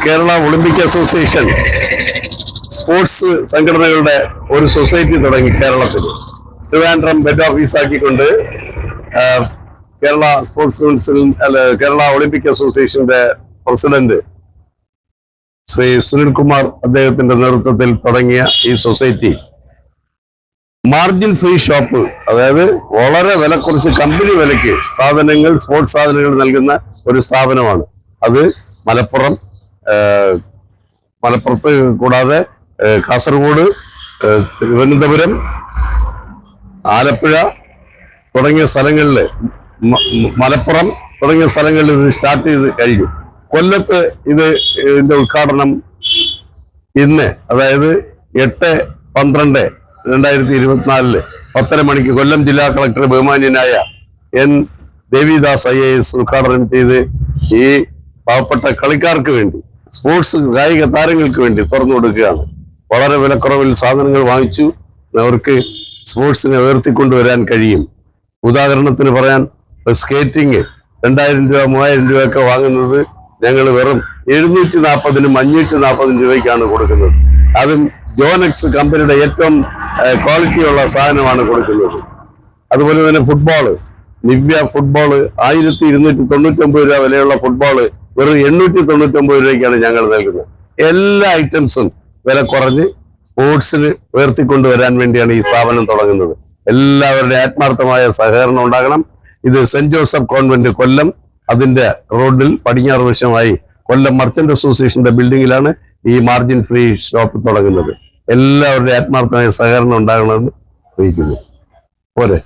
Kerala Olympic association sports സംഘടനകളുടെ ഒരു society തുടങ്ങി കേരളത്തിൽ. ട്രിവാൻഡ്രം ഹെഡ് ഓഫീസാക്കിക്കൊണ്ട് Kerala sports council Kerala olympic അസോസിയേഷന്റെ പ്രസിഡന്റ് ശ്രീ സുനിൽകുമാർ അദ്ദേഹത്തിന്റെ നേതൃത്വത്തിൽ തുടങ്ങിയ ഈ സൊസൈറ്റി മാർജിൻ ഫ്രീ ഷോപ്പ്, അതായത് വളരെ വില കുറച്ച് കമ്പനി വിലയ്ക്ക് സാധനങ്ങൾ, സ്പോർട്സ് സാധനങ്ങൾ നൽകുന്ന ഒരു സ്ഥാപനമാണ്. അത് മലപ്പുറത്ത് കൂടാതെ കാസർഗോഡ്, തിരുവനന്തപുരം, ആലപ്പുഴ തുടങ്ങിയ സ്ഥലങ്ങളിൽ, മലപ്പുറം തുടങ്ങിയ സ്ഥലങ്ങളിൽ ഇത് സ്റ്റാർട്ട് ചെയ്ത് കഴിഞ്ഞു. കൊല്ലത്ത് ഇതിന്റെ ഉദ്ഘാടനം ഇന്ന്, അതായത് 8/12/2024 10:30 മണിക്ക് കൊല്ലം ജില്ലാ കളക്ടർ ബഹുമാന്യനായ N. ദേവിദാസ് IAS ഉദ്ഘാടനം ചെയ്ത് ഈ പാവപ്പെട്ട കളിക്കാർക്ക് വേണ്ടി, സ്പോർട്സ് കായിക താരങ്ങൾക്ക് വേണ്ടി തുറന്നു കൊടുക്കുകയാണ്. വളരെ വിലക്കുറവിൽ സാധനങ്ങൾ വാങ്ങിച്ചു അവർക്ക് സ്പോർട്സിനെ ഉയർത്തിക്കൊണ്ടുവരാൻ കഴിയും. ഉദാഹരണത്തിന് പറയാൻ, സ്കേറ്റിംഗ് 2000 രൂപ 3000 രൂപയൊക്കെ വാങ്ങുന്നത് ഞങ്ങൾ വെറും 740-നും 540 രൂപയ്ക്കാണ് കൊടുക്കുന്നത്. അതും ജോനെക്സ് കമ്പനിയുടെ ഏറ്റവും ക്വാളിറ്റിയുള്ള സാധനമാണ് കൊടുക്കുന്നത്. അതുപോലെ തന്നെ ഫുട്ബോള്, നിവ്യ ഫുട്ബോള് 1299 രൂപ വിലയുള്ള ഫുട്ബോള് വെറും 899 രൂപയ്ക്കാണ് ഞങ്ങൾ നൽകുന്നത്. എല്ലാ ഐറ്റംസും വില കുറഞ്ഞ് സ്പോർട്സിന് ഉയർത്തിക്കൊണ്ടുവരാൻ വേണ്ടിയാണ് ഈ സ്ഥാപനം തുടങ്ങുന്നത്. എല്ലാവരുടെ ആത്മാർത്ഥമായ സഹകരണം ഉണ്ടാകണം. ഇത് സെന്റ് ജോസഫ് കോൺവെന്റ് കൊല്ലം, അതിന്റെ റോഡിൽ പടിഞ്ഞാറ് വശമായി കൊല്ലം മർച്ചന്റ് അസോസിയേഷന്റെ ബിൽഡിങ്ങിലാണ് ഈ മാർജിൻ ഫ്രീ ഷോപ്പ് തുടങ്ങുന്നത്. എല്ലാവരുടെ ആത്മാർത്ഥമായ സഹകരണം ഉണ്ടാകണമെന്ന് ചോദിക്കുന്നു. പോരെ.